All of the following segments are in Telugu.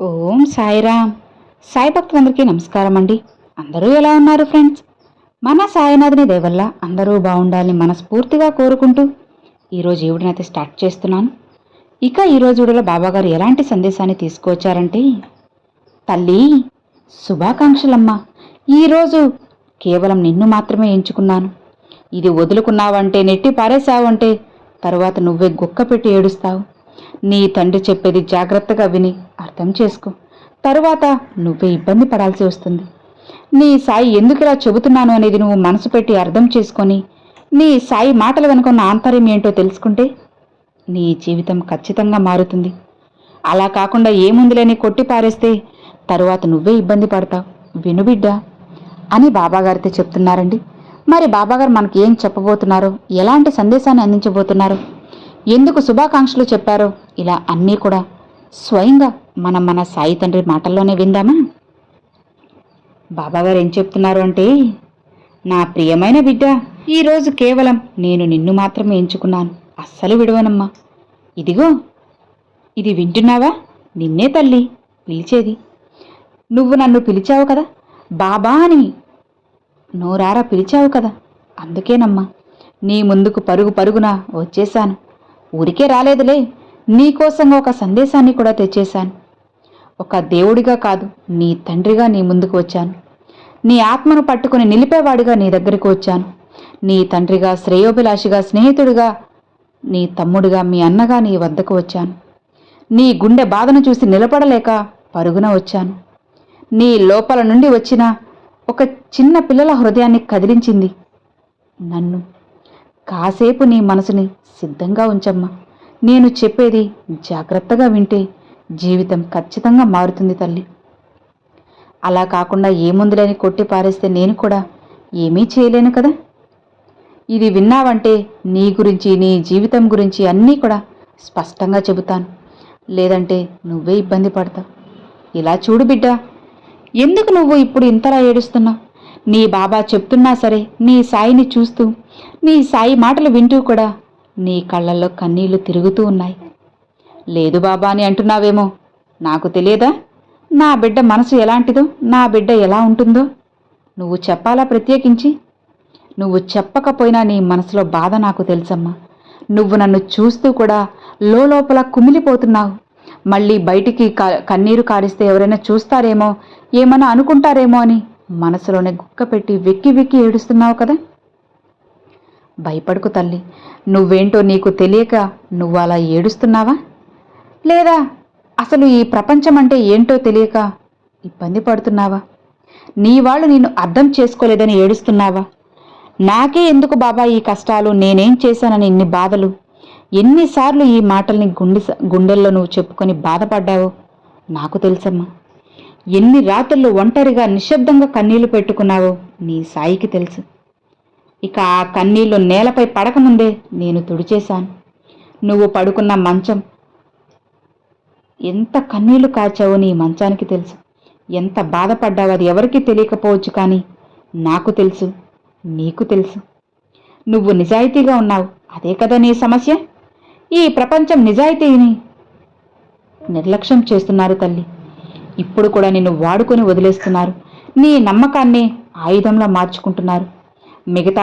ఓం సాయిరామ్. సాయి భక్తులందరికీ నమస్కారం అండి. అందరూ ఎలా ఉన్నారు ఫ్రెండ్స్? మన సాయినాథుని దయ వల్ల అందరూ బాగుండాలని మనస్ఫూర్తిగా కోరుకుంటూ ఈరోజు వీడియోనైతే స్టార్ట్ చేస్తున్నాను. ఇక ఈరోజు వీడియోలో బాబాగారు ఎలాంటి సందేశాన్ని తీసుకువచ్చారంటే, తల్లి శుభాకాంక్షలమ్మా. ఈరోజు కేవలం నిన్ను మాత్రమే ఎంచుకున్నాను. ఇది వదులుకున్నావంటే, నెట్టి పారేశావంటే తరువాత నువ్వే గుక్క పెట్టి ఏడుస్తావు. నీ తండ్రి చెప్పేది జాగ్రత్తగా విని అర్థం చేసుకో. తరువాత నువ్వే ఇబ్బంది పడాల్సి వస్తుంది. నీ సాయి ఎందుకు ఇలా చెబుతున్నాను అనేది నువ్వు మనసు పెట్టి అర్థం చేసుకొని నీ సాయి మాటల వెనుక ఉన్న ఆంతర్యం ఏంటో తెలుసుకుంటే నీ జీవితం ఖచ్చితంగా మారుతుంది. అలా కాకుండా ఏముందిలేని కొట్టి పారేస్తే తరువాత నువ్వే ఇబ్బంది పడతావు. వినుబిడ్డ అని బాబాగారితో చెప్తున్నారండి. మరి బాబాగారు మనకి ఏం చెప్పబోతున్నారో, ఎలాంటి సందేశాన్ని అందించబోతున్నారో, ఎందుకు శుభాకాంక్షలు చెప్పారో, ఇలా అన్నీ కూడా స్వయంగా మన సాయి తండ్రి మాటల్లోనే విందామా? బాబాగారు ఏం చెప్తున్నారు అంటే, నా ప్రియమైన బిడ్డ, ఈరోజు కేవలం నేను నిన్ను మాత్రమే ఎంచుకున్నాను. అస్సలు విడవనమ్మా. ఇదిగో ఇది వింటున్నావా? నిన్నే తల్లి పిలిచేది. నువ్వు నన్ను పిలిచావు కదా బాబా అని, నోరారా పిలిచావు కదా, అందుకేనమ్మా నీ ముందుకు పరుగు పరుగున వచ్చేశాను. ఊరికే రాలేదులే, నీకోసంగా ఒక సందేశాన్ని కూడా తెచ్చేశాను. ఒక దేవుడిగా కాదు, నీ తండ్రిగా నీ ముందుకు వచ్చాను. నీ ఆత్మను పట్టుకుని నిలిపేవాడిగా నీ దగ్గరికి వచ్చాను. నీ తండ్రిగా, శ్రేయోభిలాషిగా, స్నేహితుడిగా, నీ తమ్ముడిగా, మీ అన్నగా నీ వద్దకు వచ్చాను. నీ గుండె బాధను చూసి నిలబడలేక పరుగున వచ్చాను. నీ లోపల నుండి వచ్చిన ఒక చిన్న పిల్లల హృదయాన్ని కదిలించింది నన్ను. కాసేపు నీ మనసుని సిద్ధంగా ఉంచమ్మా. నేను చెప్పేది జాగ్రత్తగా వింటే జీవితం ఖచ్చితంగా మారుతుంది తల్లి. అలా కాకుండా ఏముందులేని కొట్టి పారేస్తే నేను కూడా ఏమీ చేయలేను కదా. ఇది విన్నావంటే నీ గురించి, నీ జీవితం గురించి అన్నీ కూడా స్పష్టంగా చెబుతాను. లేదంటే నువ్వే ఇబ్బంది పడతావు. ఇలా చూడు బిడ్డ, ఎందుకు నువ్వు ఇప్పుడు ఇంతలా ఏడుస్తున్నావు? నీ బాబా చెప్తున్నా సరే, నీ సాయిని చూస్తూ, నీ సాయి మాటలు వింటూ కూడా నీ కళ్ళల్లో కన్నీళ్లు తిరుగుతూ ఉన్నాయి. లేదు బాబా అని అంటున్నావేమో. నాకు తెలియదా నా బిడ్డ మనసు ఎలాంటిదో, నా బిడ్డ ఎలా ఉంటుందో? నువ్వు చెప్పాలా ప్రత్యేకించి? నువ్వు చెప్పకపోయినా నీ మనసులో బాధ నాకు తెలుసమ్మా. నువ్వు నన్ను చూస్తూ కూడా లోపల కుమిలిపోతున్నావు. మళ్ళీ బయటికి కన్నీరు కారిస్తే ఎవరైనా చూస్తారేమో, ఏమన్నా అనుకుంటారేమో అని మనసులోనే గుక్క పెట్టి వెక్కి వెక్కి ఏడుస్తున్నావు కదా. భయపడుకు తల్లి. నువ్వేంటో నీకు తెలియక నువ్వు అలా ఏడుస్తున్నావా? లేదా అసలు ఈ ప్రపంచం అంటే ఏంటో తెలియక ఇబ్బంది పడుతున్నావా? నీ వాళ్ళు నిన్ను అర్థం చేసుకోలేదని ఏడుస్తున్నావా? నాకే ఎందుకు బాబా ఈ కష్టాలు, నేనేం చేశానని ఇన్ని బాధలు? ఎన్నిసార్లు ఈ మాటల్ని గుండెల్లో నువ్వు చెప్పుకొని బాధపడ్డావో నాకు తెలుసమ్మా. ఎన్ని రాత్రులు ఒంటరిగా నిశ్శబ్దంగా కన్నీళ్లు పెట్టుకున్నావో నీ సాయికి తెలుసు. ఇక ఆ కన్నీళ్లు నేలపై పడకముందే నేను తుడిచేశాను. నువ్వు పడుకున్న మంచం ఎంత కన్నీళ్లు కాచావో నీ మంచానికి తెలుసు. ఎంత బాధపడ్డావో అది ఎవరికీ తెలియకపోవచ్చు, కానీ నాకు తెలుసు, నీకు తెలుసు. నువ్వు నిజాయితీగా ఉన్నావు, అదే కదా నీ సమస్య. ఈ ప్రపంచం నిజాయితీని నిర్లక్ష్యం చేస్తున్నారు తల్లి. ఇప్పుడు కూడా నిన్ను వాడుకొని వదిలేస్తున్నారు. నీ నమ్మకాన్ని ఆయుధంలా మార్చుకుంటున్నారు. మిగతా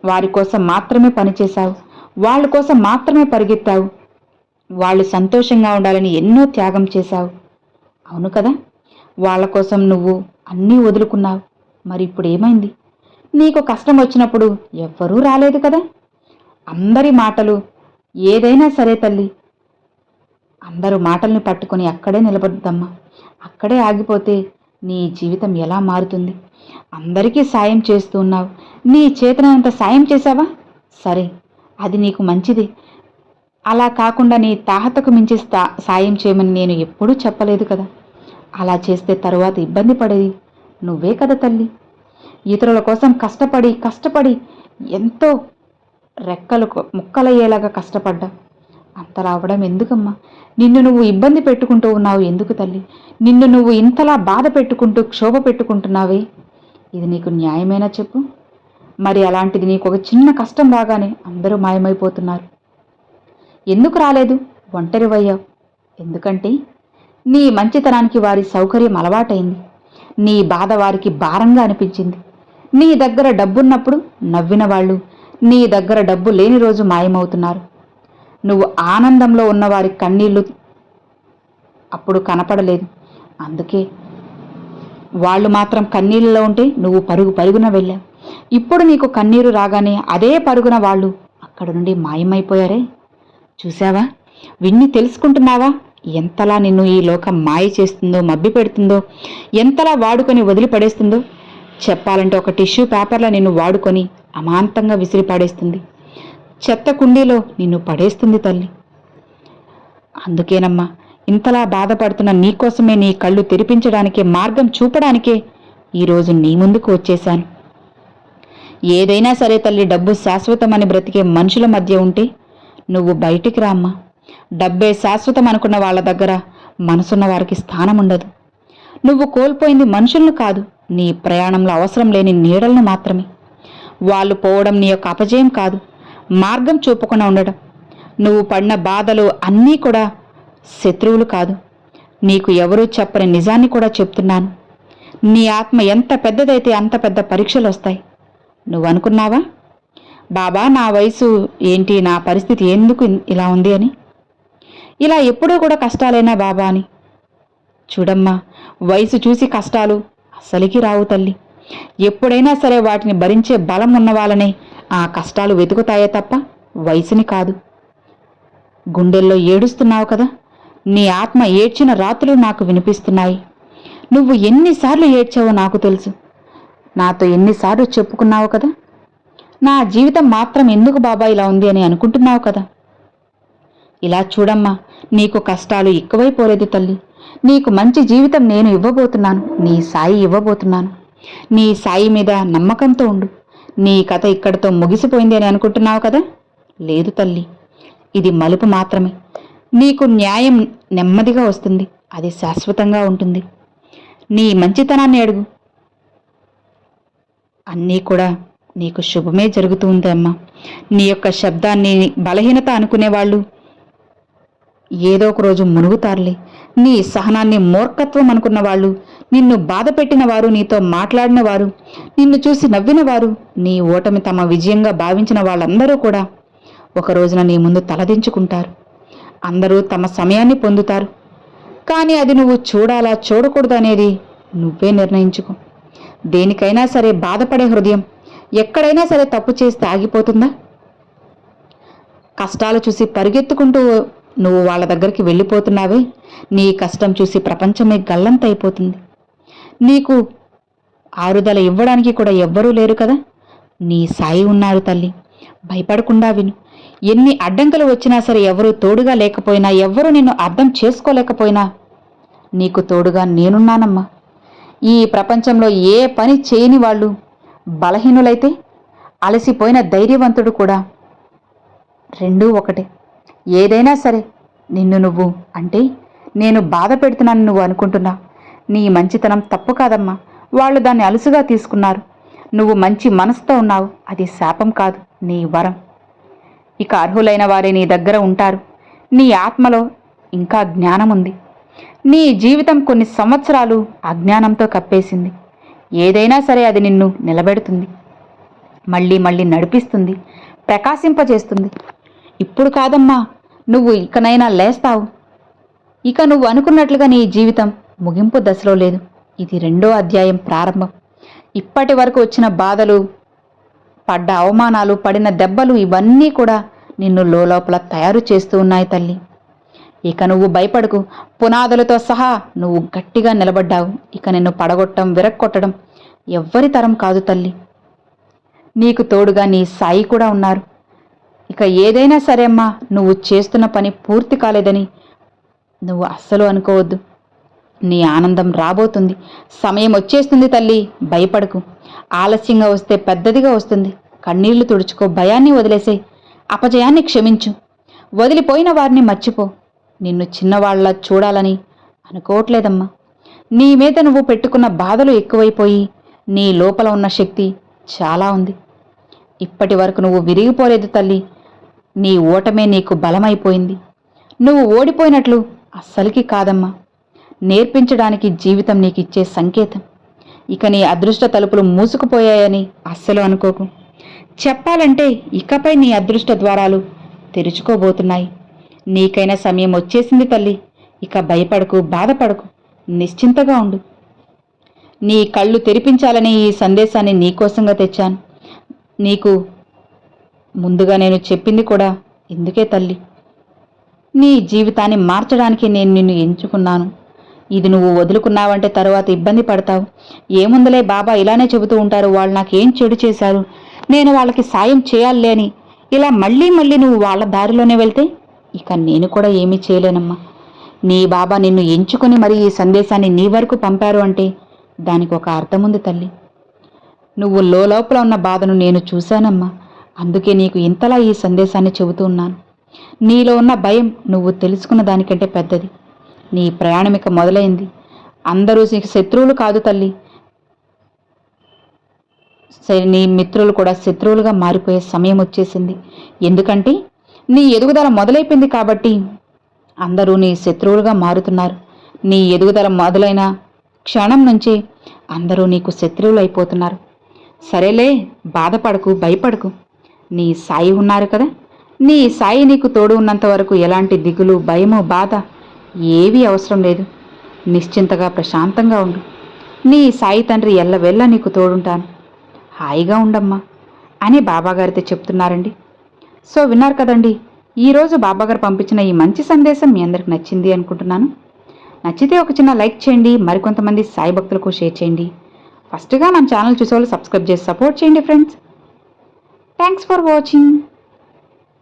వారి కోసం మాత్రమే పనిచేశావు. వాళ్ళ కోసం మాత్రమే పరిగెత్తావు. వాళ్ళు సంతోషంగా ఉండాలని ఎన్నో త్యాగం చేశావు. అవును కదా. వాళ్ళ కోసం నువ్వు అన్నీ వదులుకున్నావు. మరి ఇప్పుడు ఏమైంది? నీకు కష్టం వచ్చినప్పుడు ఎవ్వరూ రాలేదు కదా. అందరి మాటలు ఏదైనా సరే తల్లి, అందరూ మాటల్ని పట్టుకొని అక్కడే నిలబడద్దమ్మా. అక్కడే ఆగిపోతే నీ జీవితం ఎలా మారుతుంది? అందరికీ సాయం చేస్తూ ఉన్నావు. నీ చేతనంత సాయం చేశావా? సరే, అది నీకు మంచిది. అలా కాకుండా నీ తాహతకు మించి సాయం చేయమని నేను ఎప్పుడూ చెప్పలేదు కదా. అలా చేస్తే తరువాత ఇబ్బంది పడేది నువ్వే కదా తల్లి. ఇతరుల కోసం కష్టపడి ఎంతో రెక్కలు ముక్కలయ్యేలాగా కష్టపడ్డా. అంత రావడం ఎందుకమ్మా? నిన్ను నువ్వు ఇబ్బంది పెట్టుకుంటూ ఉన్నావు ఎందుకు తల్లి? నిన్ను నువ్వు ఇంతలా బాధ పెట్టుకుంటూ క్షోభ పెట్టుకుంటున్నావే, ఇది నీకు న్యాయమేనా చెప్పు? మరి అలాంటిది నీకు ఒక చిన్న కష్టం రాగానే అందరూ మాయమైపోతున్నారు. ఎందుకు రాలేదు? ఒంటరివయ్యావు. ఎందుకంటే నీ మంచితనానికి వారి సౌకర్యం అలవాటైంది. నీ బాధ వారికి భారంగా అనిపించింది. నీ దగ్గర డబ్బున్నప్పుడు నవ్విన వాళ్ళు నీ దగ్గర డబ్బు లేని రోజు మాయమవుతున్నారు. నువ్వు ఆనందంలో ఉన్న వారి కన్నీళ్లు అప్పుడు కనపడలేదు. అందుకే వాళ్ళు మాత్రం కన్నీళ్ళలో ఉంటే నువ్వు పరుగు పరుగున వెళ్ళావు. ఇప్పుడు నీకు కన్నీరు రాగానే అదే పరుగున వాళ్ళు అక్కడ నుండి మాయమైపోయారే. చూశావా? విన్ని తెలుసుకుంటున్నావా? ఎంతలా నిన్ను ఈ లోకం మాయ చేస్తుందో, మభ్య పెడుతుందో, ఎంతలా వాడుకొని వదిలిపడేస్తుందో. చెప్పాలంటే ఒక టిష్యూ పేపర్లో నిన్ను వాడుకొని అమాంతంగా విసిరిపడేస్తుంది. చెత్త కుండీలో నిన్ను పడేస్తుంది తల్లి. అందుకేనమ్మా ఇంతలా బాధపడుతున్న నీకోసమే నీ కళ్ళు తెరిపించడానికే, మార్గం చూపడానికే ఈరోజు నీ ముందుకు వచ్చేశాను. ఏదైనా సరే తల్లి, డబ్బు శాశ్వతమని బ్రతికే మనుషుల మధ్య ఉంటే నువ్వు బయటికి రామ్మా. డబ్బే శాశ్వతం అనుకున్న వాళ్ళ దగ్గర మనసున్న వారికి స్థానం ఉండదు. నువ్వు కోల్పోయింది మనుషులను కాదు, నీ ప్రయాణంలో అవసరం లేని నీడలను మాత్రమే. వాళ్ళు పోవడం నీ యొక్క అపజయం కాదు, మార్గం చూపకుండా ఉండడం. నువ్వు పడిన బాధలు అన్నీ కూడా శత్రువులు కాదు, నీకు ఎవరూ చెప్పని నిజాన్ని కూడా చెప్తున్నాను. నీ ఆత్మ ఎంత పెద్దదైతే అంత పెద్ద పరీక్షలు వస్తాయి. నువ్వు అనుకున్నావా బాబా నా వయసు ఏంటి, నా పరిస్థితి ఎందుకు ఇలా ఉంది అని? ఇలా ఎప్పుడూ కూడా కష్టాలేనా బాబా అని? చూడమ్మా, వయసు చూసి కష్టాలు అస్సలికి రావు తల్లి. ఎప్పుడైనా సరే వాటిని భరించే బలం ఉన్న వాళ్ళనే ఆ కష్టాలు వెతుకుతాయే తప్ప వయసుని కాదు. గుండెల్లో ఏడుస్తున్నావు కదా, నీ ఆత్మ ఏడ్చిన రాత్రులు నాకు వినిపిస్తున్నాయి. నువ్వు ఎన్నిసార్లు ఏడ్చావో నాకు తెలుసు. నాతో ఎన్నిసార్లు చెప్పుకున్నావు కదా. నా జీవితం మాత్రం ఎందుకు బాబా ఇలా ఉంది అని అనుకుంటున్నావు కదా. ఇలా చూడమ్మా, నీకు కష్టాలు ఎక్కువైపోలేదు తల్లి. నీకు మంచి జీవితం నేను ఇవ్వబోతున్నాను, నీ సాయి ఇవ్వబోతున్నాను. నీ సాయి మీద నమ్మకంతో ఉండు. నీ కథ ఇక్కడితో ముగిసిపోయింది అని అనుకుంటున్నావు కదా. లేదు తల్లి, ఇది మలుపు మాత్రమే. నీకు న్యాయం నెమ్మదిగా వస్తుంది, అది శాశ్వతంగా ఉంటుంది. నీ మంచితనాన్ని అడుగు, అన్నీ కూడా నీకు శుభమే జరుగుతూ ఉంది అమ్మా. నీ యొక్క శబ్దాన్ని బలహీనత అనుకునేవాళ్ళు ఏదో ఒక రోజు మునుగుతారులే. నీ సహనాన్ని మూర్ఖత్వం అనుకున్న వాళ్ళు, నిన్ను బాధ పెట్టిన వారు, నీతో మాట్లాడిన వారు, నిన్ను చూసి నవ్విన వారు, నీ ఓటమి తమ విజయంగా భావించిన వాళ్ళందరూ కూడా ఒక రోజున నీ ముందు తలదించుకుంటారు. అందరూ తమ సమయాన్ని పొందుతారు. కానీ అది నువ్వు చూడాలా చూడకూడదు అనేది నువ్వే నిర్ణయించుకో. దేనికైనా సరే బాధపడే హృదయం ఎక్కడైనా సరే తప్పు చేస్తే ఆగిపోతుందా? కష్టాలు చూసి పరిగెత్తుకుంటూ నువ్వు వాళ్ళ దగ్గరికి వెళ్ళిపోతున్నావే, నీ కష్టం చూసి ప్రపంచమే గల్లంతైపోతుంది. నీకు ఆరుదల ఇవ్వడానికి కూడా ఎవ్వరూ లేరు కదా. నీ సాయి ఉన్నారు తల్లి, భయపడకుండా విను. ఎన్ని అడ్డంకులు వచ్చినా సరే, ఎవరూ తోడుగా లేకపోయినా, ఎవ్వరూ నిన్ను అర్థం చేసుకోలేకపోయినా నీకు తోడుగా నేనున్నానమ్మా. ఈ ప్రపంచంలో ఏ పని చేయని వాళ్ళు బలహీనులైతే, అలసిపోయిన ధైర్యవంతుడు కూడా రెండూ ఒకటే. ఏదైనా సరే నిన్ను నువ్వు అంటే నేను బాధ పెడుతున్నాను నువ్వు అనుకుంటున్నా. నీ మంచితనం తప్పు కాదమ్మా, వాళ్ళు దాన్ని అలుసుగా తీసుకున్నారు. నువ్వు మంచి మనసుతో ఉన్నావు, అది శాపం కాదు, నీ వరం. ఇక అర్హులైన వారే నీ దగ్గర ఉంటారు. నీ ఆత్మలో ఇంకా జ్ఞానం ఉంది. నీ జీవితం కొన్ని సంవత్సరాలు అజ్ఞానంతో కప్పేసింది. ఏదైనా సరే అది నిన్ను నిలబెడుతుంది, మళ్ళీ మళ్ళీ నడిపిస్తుంది, ప్రకాశింపజేస్తుంది. ఇప్పుడు కాదమ్మా, నువ్వు ఇకనైనా లేస్తావు. ఇక నువ్వు అనుకున్నట్లుగా నీ జీవితం ముగింపు దశలో లేదు. ఇది రెండో అధ్యాయం ప్రారంభం. ఇప్పటి వరకు వచ్చిన బాధలు, పడ్డ అవమానాలు, పడిన దెబ్బలు ఇవన్నీ కూడా నిన్ను లోపల తయారు చేస్తూ ఉన్నాయి తల్లి. ఇక నువ్వు భయపడకు. పునాదులతో సహా నువ్వు గట్టిగా నిలబడ్డావు. ఇక నిన్ను పడగొట్టడం, విరక్కొట్టడం ఎవ్వరి తరం కాదు తల్లి. నీకు తోడుగా నీ సాయి కూడా ఉన్నారు. ఇక ఏదైనా సరే అమ్మా, నువ్వు చేస్తున్న పని పూర్తి కాలేదని నువ్వు అస్సలు అనుకోవద్దు. నీ ఆనందం రాబోతుంది, సమయం వచ్చేస్తుంది తల్లి. భయపడకు. ఆలస్యంగా వస్తే పెద్దదిగా వస్తుంది. కన్నీళ్లు తుడుచుకో, భయాన్ని వదిలేసే, అపజయాన్ని క్షమించు, వదిలిపోయిన వారిని మర్చిపో. నిన్ను చిన్నవాళ్లా చూడాలని అనుకోవట్లేదమ్మా. నీ మీద నువ్వు పెట్టుకున్న బాధలు ఎక్కువైపోయి నీ లోపల ఉన్న శక్తి చాలా ఉంది. ఇప్పటి వరకు నువ్వు విరిగిపోలేదు తల్లి. నీ ఓటమే నీకు బలమైపోయింది. నువ్వు ఓడిపోయినట్లు అస్సలికి కాదమ్మా. నేర్పించడానికి జీవితం నీకు ఇచ్చే సంకేతం. ఇక నీ అదృష్ట తలుపులు మూసుకుపోయాయని అస్సలు అనుకోకు. చెప్పాలంటే ఇకపై నీ అదృష్ట ద్వారాలు తెరుచుకోబోతున్నాయి. నీకైనా సమయం వచ్చేసింది తల్లి. ఇక భయపడకు, బాధపడకు, నిశ్చింతగా ఉండు. నీ కళ్ళు తెరిపించాలని ఈ సందేశాన్ని నీకోసంగా తెచ్చాను. నీకు ముందుగా నేను చెప్పింది కూడా ఇందుకే తల్లి. నీ జీవితాన్ని మార్చడానికి నేను నిన్ను ఎంచుకున్నాను. ఇది నువ్వు వదులుకున్నావంటే తరువాత ఇబ్బంది పడతావు. ఏముందలే, బాబా ఇలానే చెబుతూ ఉంటారు, వాళ్ళు నాకేం చెడు చేశారు, నేను వాళ్ళకి సాయం చేయాలి అని ఇలా మళ్ళీ మళ్ళీ నువ్వు వాళ్ళ దారిలోనే వెళ్తే ఇక నేను కూడా ఏమీ చేయలేనమ్మా. నీ బాబా నిన్ను ఎంచుకుని మరి ఈ సందేశాన్ని నీ వరకు పంపారు అంటే దానికి ఒక అర్థం ఉంది తల్లి. నువ్వు లోపల ఉన్న బాధను నేను చూశానమ్మా. అందుకే నీకు ఇంతలా ఈ సందేశాన్ని చెబుతూ ఉన్నాను. నీలో ఉన్న భయం నువ్వు తెలుసుకున్న దానికంటే పెద్దది. నీ ప్రయాణం ఇక మొదలైంది. అందరూ నీకు శత్రువులు కాదు తల్లి. నీ మిత్రులు కూడా శత్రువులుగా మారిపోయే సమయం వచ్చేసింది. ఎందుకంటే నీ ఎదుగుదల మొదలైపోయింది కాబట్టి అందరూ నీ శత్రువులుగా మారుతున్నారు. నీ ఎదుగుదల మొదలైన క్షణం నుంచి అందరూ నీకు శత్రువులు అయిపోతున్నారు. సరేలే, బాధపడకు, భయపడకు. నీ సాయి ఉన్నారు కదా. నీ సాయి నీకు తోడు ఉన్నంత వరకు ఎలాంటి దిగులు, భయము, బాధ ఏవీ అవసరం లేదు. నిశ్చింతగా ప్రశాంతంగా ఉండు. నీ సాయి తండ్రి ఎల్లవెల్లా నీకు తోడుంటాను. హాయిగా ఉండమ్మా అని బాబాగారితో చెప్తున్నారండి. సో విన్నారు కదండి, ఈరోజు బాబాగారు పంపించిన ఈ మంచి సందేశం మీ అందరికి నచ్చింది అనుకుంటున్నాను. నచ్చితే ఒక చిన్న లైక్ చేయండి, మరికొంతమంది సాయి భక్తులకు షేర్ చేయండి. ఫస్ట్గా మన ఛానల్ చూసేవాళ్ళు సబ్స్క్రైబ్ చేసి సపోర్ట్ చేయండి friends. Thanks for watching.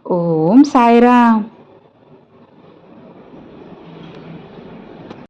Om Sairam.